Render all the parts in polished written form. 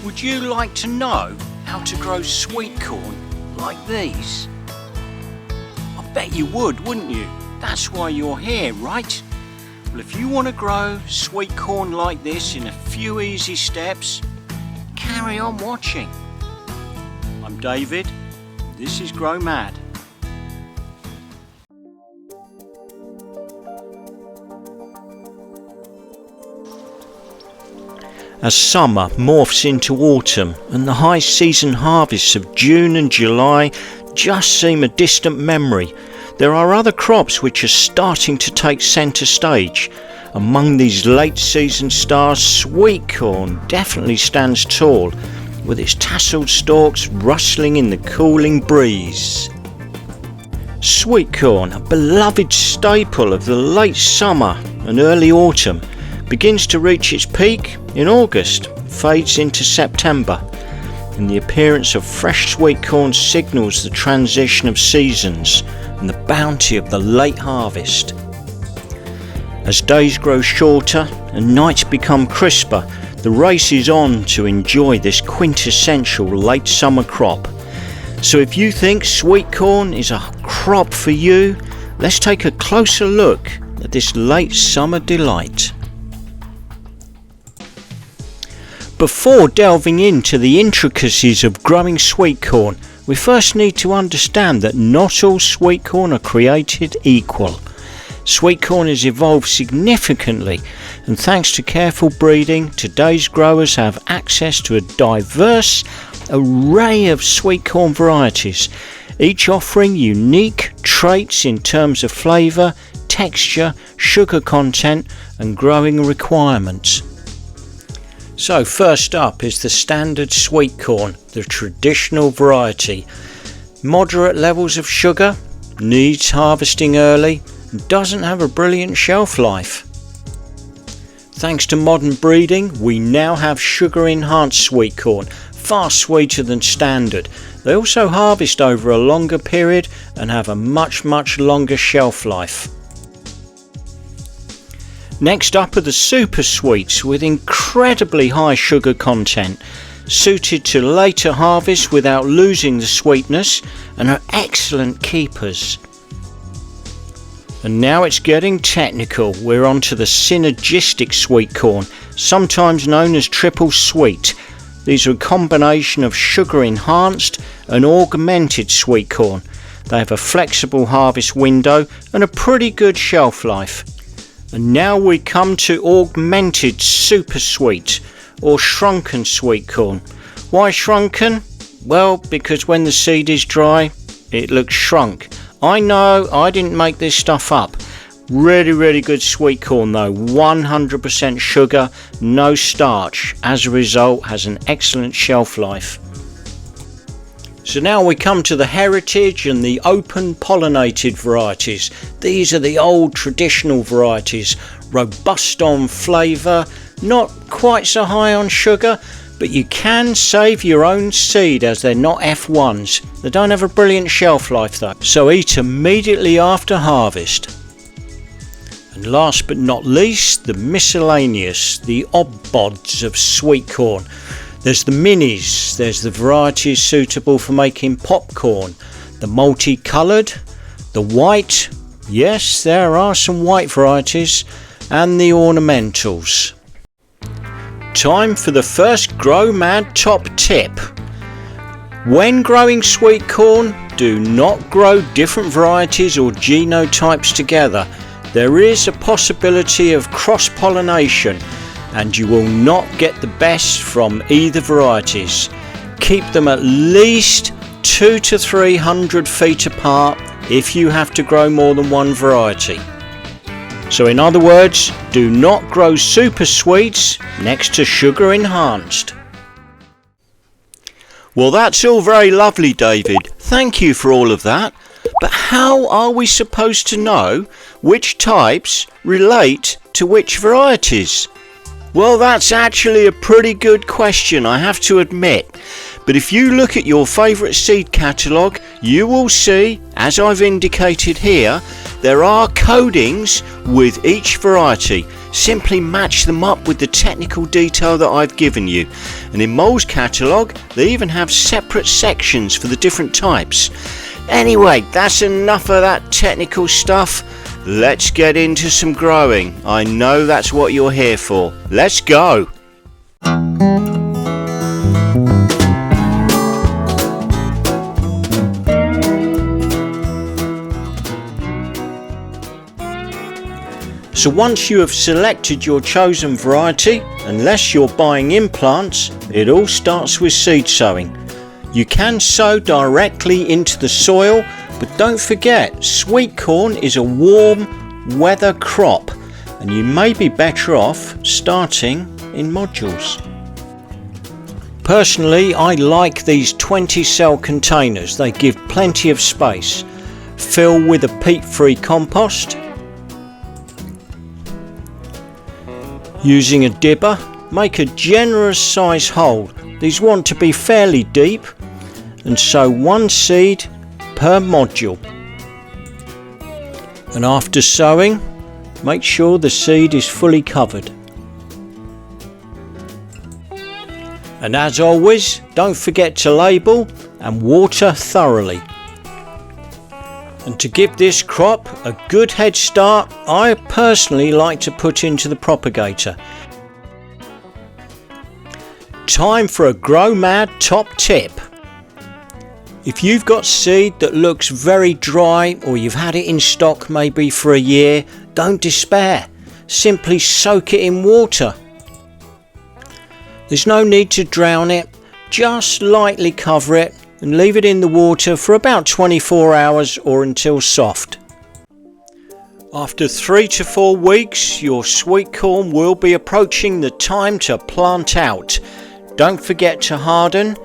Would you like to know how to grow sweet corn like these? I bet you would, wouldn't you? That's why you're here, right? Well, if you want to grow sweet corn like this in a few easy steps, carry on watching. I'm David, this is Grow Mad. As summer morphs into autumn and the high season harvests of June and July just seem a distant memory, there are other crops which are starting to take centre stage. Among these late season stars, sweet corn definitely stands tall, with its tasselled stalks rustling in the cooling breeze. Sweet corn, a beloved staple of the late summer and early autumn, begins to reach its peak in August, fades into September, and the appearance of fresh sweet corn signals the transition of seasons and the bounty of the late harvest. As days grow shorter and nights become crisper, the race is on to enjoy this quintessential late summer crop. So if you think sweet corn is a crop for you, let's take a closer look at this late summer delight. Before delving into the intricacies of growing sweet corn, we first need to understand that not all sweet corn are created equal. Sweet corn has evolved significantly, and thanks to careful breeding, today's growers have access to a diverse array of sweet corn varieties, each offering unique traits in terms of flavour, texture, sugar content and growing requirements. So first up is the standard sweet corn, the traditional variety. Moderate levels of sugar, needs harvesting early, and doesn't have a brilliant shelf life. Thanks to modern breeding, we now have sugar enhanced sweet corn, far sweeter than standard. They also harvest over a longer period and have a much longer shelf life. Next up are the super sweets with incredibly high sugar content, suited to later harvest without losing the sweetness, and are excellent keepers. And now it's getting technical. We're on to the synergistic sweet corn, sometimes known as triple sweet. These are a combination of sugar enhanced and augmented sweet corn. They have a flexible harvest window and a pretty good shelf life. And now we come to augmented super sweet or shrunken sweet corn. Why shrunken? Well, because when the seed is dry, it looks shrunk. I know, I didn't make this stuff up. Really good sweet corn though, 100% sugar, no starch. As a result, has an excellent shelf life. So now we come to the heritage and the open pollinated varieties. These are the old traditional varieties, robust on flavour, not quite so high on sugar, but you can save your own seed as they're not F1s. They don't have a brilliant shelf life though, so eat immediately after harvest. And last but not least, the miscellaneous, the odd bods of sweet corn. There's the minis, there's the varieties suitable for making popcorn, the multicoloured, the white, yes there are some white varieties, and the ornamentals. Time for the first Grow Mad top tip. When growing sweet corn, do not grow different varieties or genotypes together. There is a possibility of cross-pollination, and you will not get the best from either varieties. Keep them at least 200 to 300 feet apart if you have to grow more than one variety. So in other words, do not grow super sweets next to sugar enhanced. Well, that's all very lovely, David. Thank you for all of that. But how are we supposed to know which types relate to which varieties? Well, that's actually a pretty good question, I have to admit. But if you look at your favourite seed catalogue, you will see, as I've indicated here, there are codings with each variety. simply match them up with the technical detail that I've given you. And in Mole's catalogue, they even have separate sections for the different types. Anyway, that's enough of that technical stuff. Let's get into some growing. I know that's what you're here for. Let's go. So once you have selected your chosen variety, unless you're buying in plants, it all starts with seed sowing. You can sow directly into the soil, but don't forget, sweet corn is a warm weather crop, and you may be better off starting in modules. Personally, I like these 20 cell containers. They give plenty of space. Fill with a peat-free compost. Using a dibber, make a generous size hole. These want to be fairly deep, and sow one seed per module. And after sowing, make sure the seed is fully covered. And as always, don't forget to label and water thoroughly. And to give this crop a good head start, I personally like to put into the propagator. Time for a Grow Mad top tip. If you've got seed that looks very dry, or you've had it in stock maybe for a year, don't despair. Simply soak it in water. There's no need to drown it, just lightly cover it and leave it in the water for about 24 hours or until soft. After 3 to 4 weeks, your sweet corn will be approaching the time to plant out. Don't forget to harden,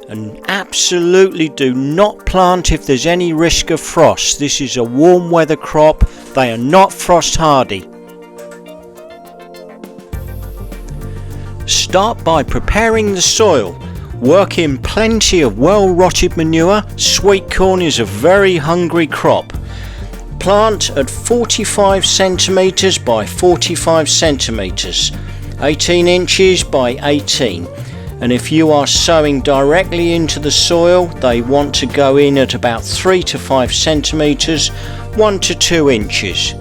and absolutely do not plant if there's any risk of frost. This is a warm weather crop. They are not frost hardy. Start by preparing the soil. Work in plenty of well-rotted manure. Sweet corn is a very hungry crop. Plant at 45 centimeters by 45 centimeters, 18 inches by 18. And if you are sowing directly into the soil, they want to go in at about 3 to 5 centimeters, 1 to 2 inches.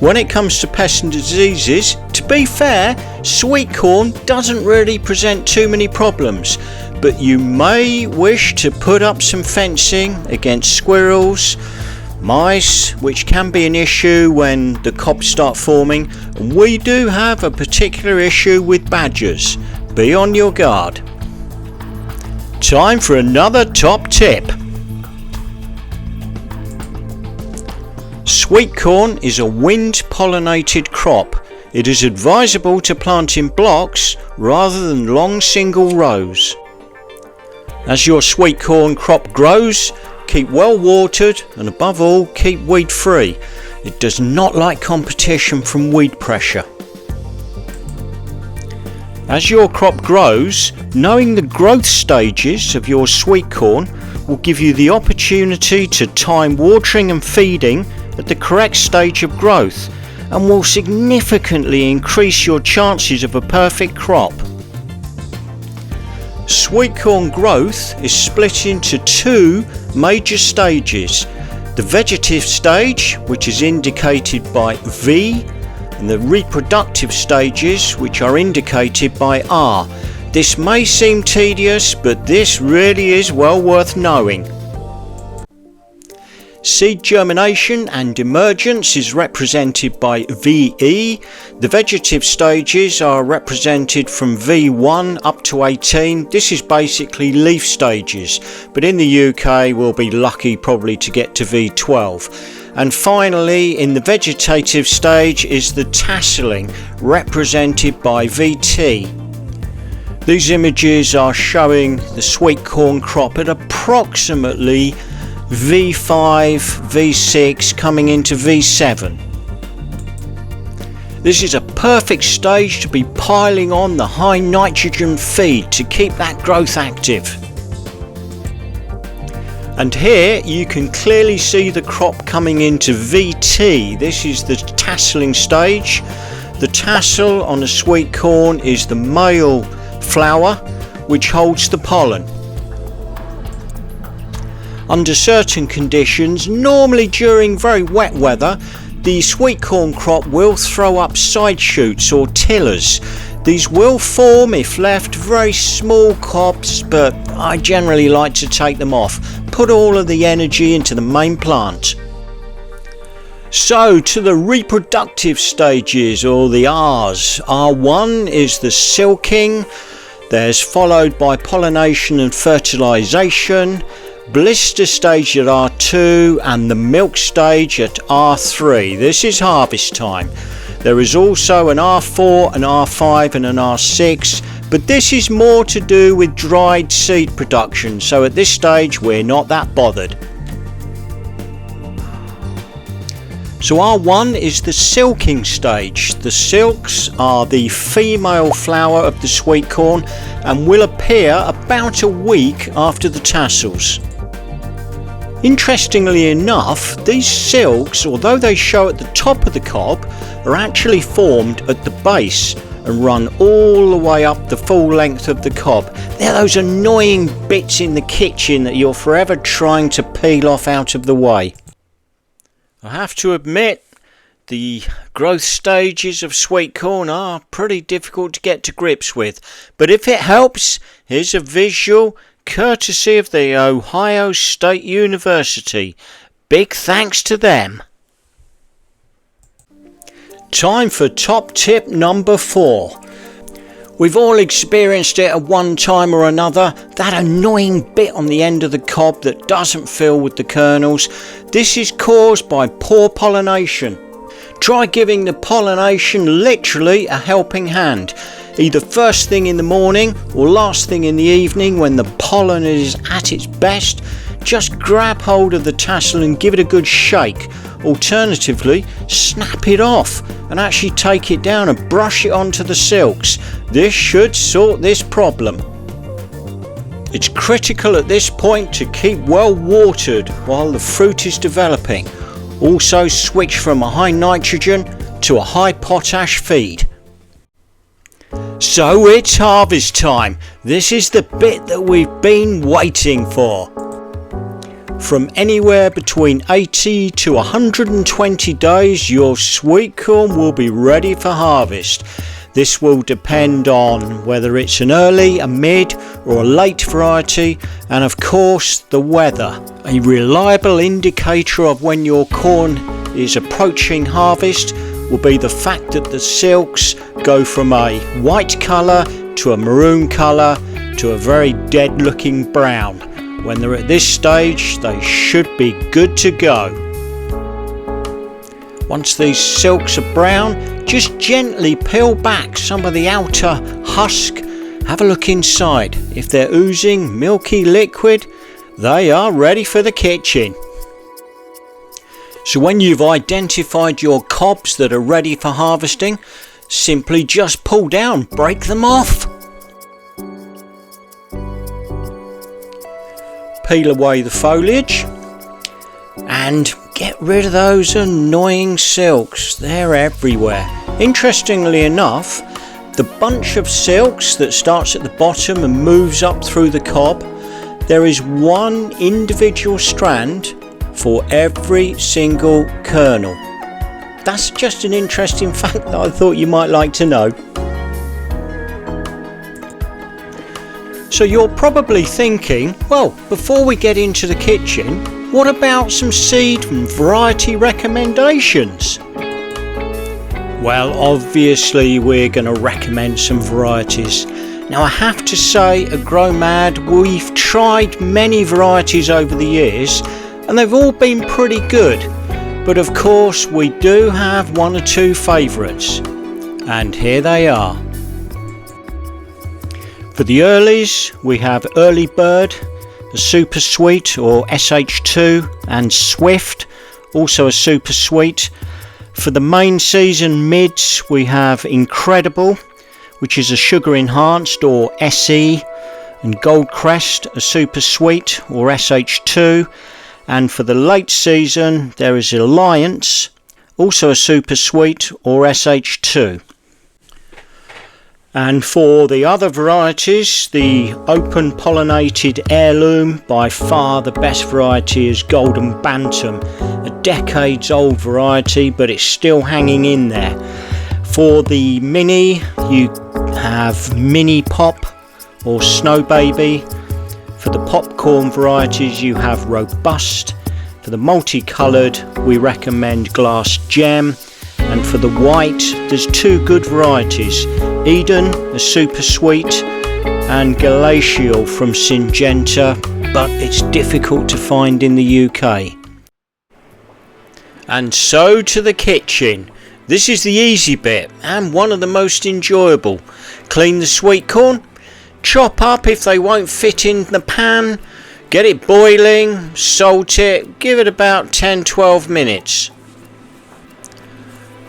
When it comes to pests and diseases, to be fair, sweet corn doesn't really present too many problems, but you may wish to put up some fencing against squirrels, mice, which can be an issue when the cobs start forming, and we do have a particular issue with badgers. Be on your guard. Time for another top tip. Sweet corn is a wind-pollinated crop. It is advisable to plant in blocks rather than long single rows. As your sweet corn crop grows, keep well watered and above all keep weed free. It does not like competition from weed pressure. As your crop grows, knowing the growth stages of your sweet corn will give you the opportunity to time watering and feeding at the correct stage of growth, and will significantly increase your chances of a perfect crop. Sweet corn growth is split into 2 major stages: the vegetative stage, which is indicated by V, and the reproductive stages, which are indicated by R. This may seem tedious, but this really is well worth knowing. Seed germination and emergence is represented by VE. The vegetative stages are represented from V1 up to 18. This is basically leaf stages, but in the UK we'll be lucky probably to get to V12. And finally, in the vegetative stage is the tasseling, represented by VT. These images are showing the sweet corn crop at approximately V5, V6 coming into V7. This is a perfect stage to be piling on the high nitrogen feed to keep that growth active. And here you can clearly see the crop coming into VT. This is the tasseling stage. The tassel on a sweet corn is the male flower which holds the pollen. Under certain conditions, normally during very wet weather, the sweet corn crop will throw up side shoots or tillers. These will form if left, very small cobs, but I generally like to take them off. Put all of the energy into the main plant. So to the reproductive stages, or the R's. R1 is the silking. There's followed by pollination and fertilization, blister stage at R2 and the milk stage at R3. This is harvest time. There is also an R4, an R5 and an R6, but this is more to do with dried seed production, so at this stage we're not that bothered. So R1 is the silking stage. The silks are the female flower of the sweet corn and will appear about a week after the tassels. Interestingly enough, these silks, although they show at the top of the cob, are actually formed at the base and run all the way up the full length of the cob. They're those annoying bits in the kitchen that you're forever trying to peel off out of the way. I have to admit, the growth stages of sweet corn are pretty difficult to get to grips with, but if it helps, here's a visual courtesy of the Ohio State University. Big thanks to them. Time for top tip number 4. We've all experienced it at one time or another, that annoying bit on the end of the cob that doesn't fill with the kernels. This is caused by poor pollination. Try giving the pollination literally a helping hand, either first thing in the morning or last thing in the evening when the pollen is at its best. Just grab hold of the tassel and give it a good shake. Alternatively, snap it off and actually take it down and brush it onto the silks. This should sort this problem. It's critical at this point to keep well watered while the fruit is developing. Also switch from a high nitrogen to a high potash feed. So it's harvest time. This is the bit that we've been waiting for. From anywhere between 80 to 120 days, your sweet corn will be ready for harvest. This will depend on whether it's an early, a mid or a late variety, and of course the weather. A reliable indicator of when your corn is approaching harvest will be the fact that the silks go from a white colour to a maroon colour to a very dead looking brown. When they're at this stage, they should be good to go. Once these silks are brown, just gently peel back some of the outer husk. Have a look inside. If they're oozing milky liquid, they are ready for the kitchen. So when you've identified your cobs that are ready for harvesting, simply just pull down, break them off. Peel away the foliage and get rid of those annoying silks. They're everywhere. Interestingly enough, the bunch of silks that starts at the bottom and moves up through the cob, there is one individual strand for every single kernel. That's just an interesting fact that I thought you might like to know. So you're probably thinking, well, before we get into the kitchen, what about some seed and variety recommendations? Well, obviously we're going to recommend some varieties. Now I have to say, at Grow Mad, we've tried many varieties over the years and they've all been pretty good. But of course we do have one or two favourites. And here they are. For the earlies, we have Early Bird, a super sweet or SH2, and Swift, also a super sweet. For the main season mids, we have Incredible, which is a sugar enhanced or SE, and Goldcrest, a super sweet or SH2, and for the late season there is Alliance, also a super sweet or SH2. And for the other varieties, the open pollinated heirloom, by far the best variety is Golden Bantam, a decades old variety, but it's still hanging in there. For the mini, you have Mini Pop or Snow Baby. For the popcorn varieties, you have Robust. For the multicoloured, we recommend Glass Gem. And for the white, there's two good varieties, Eden, a super sweet, and Glacial from Syngenta, but it's difficult to find in the UK. And so to the kitchen. This is the easy bit and one of the most enjoyable. Clean the sweet corn, chop up if they won't fit in the pan, get it boiling, salt it, give it about 10-12 minutes.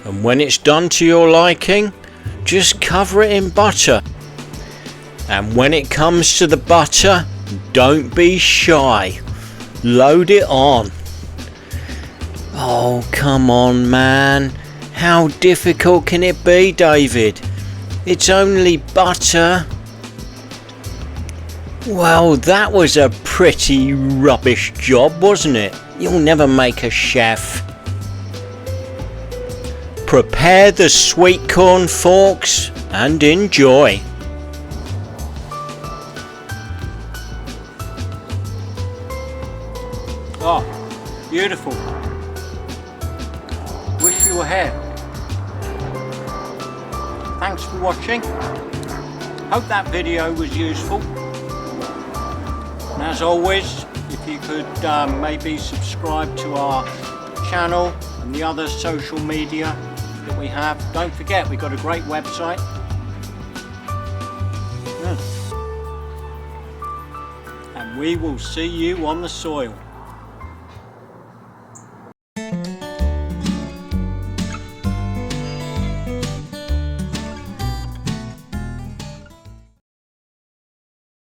And when it's done to your liking, just cover it in butter. And when it comes to the butter, don't be shy. Load it on. Oh, come on, man. How difficult can it be, David? It's only butter. Well, that was a pretty rubbish job, wasn't it? You'll never make a chef. Prepare the sweet corn forks and enjoy. Oh, beautiful. Wish you were here. Thanks for watching. Hope that video was useful. And as always, if you could maybe subscribe to our channel and the other social media that we have. Don't forget, we've got a great website. And we will see you on the soil.